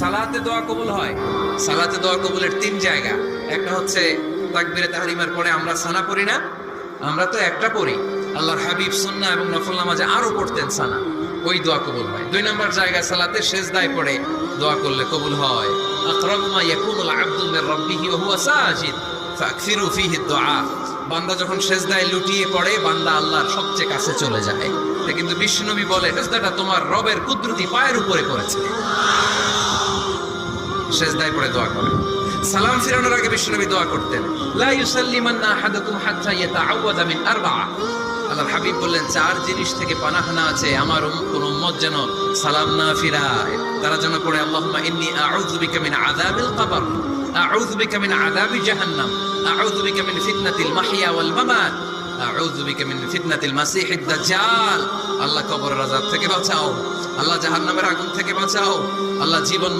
সালাতে দোয়া কবুল হয়। সালাতে দোয়া কবুলের তিন জায়গা। একটা হচ্ছে তাকবীরে তাহরিমার পরে আমরা সানা পড়ি না, আমরা তো একটা পড়ি। আল্লাহর হাবিব সুন্নাহ এবং নফল নামাজে আরো পড়তেন সানা, ওই দোয়া কবুল হয়। দুই নম্বর জায়গা সালাতে সেজদায় পড়ে দোয়া করলে কবুল হয়। আকরাবু মা ইয়াকুনুল আবদু মির রাব্বিহি ওয়া হুয়া সাজিদ ফাকসিরু ফীহি দুআ। বান্দা যখন সেজদায় লুটিয়ে পড়ে, বান্দা আল্লাহর সবচেয়ে কাছে চলে যায়। এটা কিন্তু বিশ্বনবী বলে, সেজদাটা তোমার রবের কুদরতি পায়ের উপরে করেছে। সেজদায় পড়ে দোয়া করে। সালাম ফিরানোর আগে বিশ্বনবী দোয়া করতেন, লা ইউসাল্লিমান্না আহাদুকুম হাত্তা ইয়াতাআওয়াযা মিন আরবা'a। আল্লাহর হাবিব বললেন, চার জিনিস থেকে পানাহ না আছে আমার কোন উম্মত যেন সালাম না ফিরায়। তারা যেন পড়ে, আল্লাহুম্মা ইন্নী আউযু বিকা মিন আযাবিল কবর, আউযু বিকা মিন আযাবি জাহান্নাম, আউযু বিকা মিন ফিতনাতিল মাহইয়া ওয়াল মামাত, আউযু বিকা মিন ফিতনাতিল মাসিহিদ দাজ্জাল। আল্লাহ কবরের আযাব থেকে বাঁচাও, আল্লাহ জাহান্নামের আগুন থেকে বাঁচাও, আল্লাহ জীবন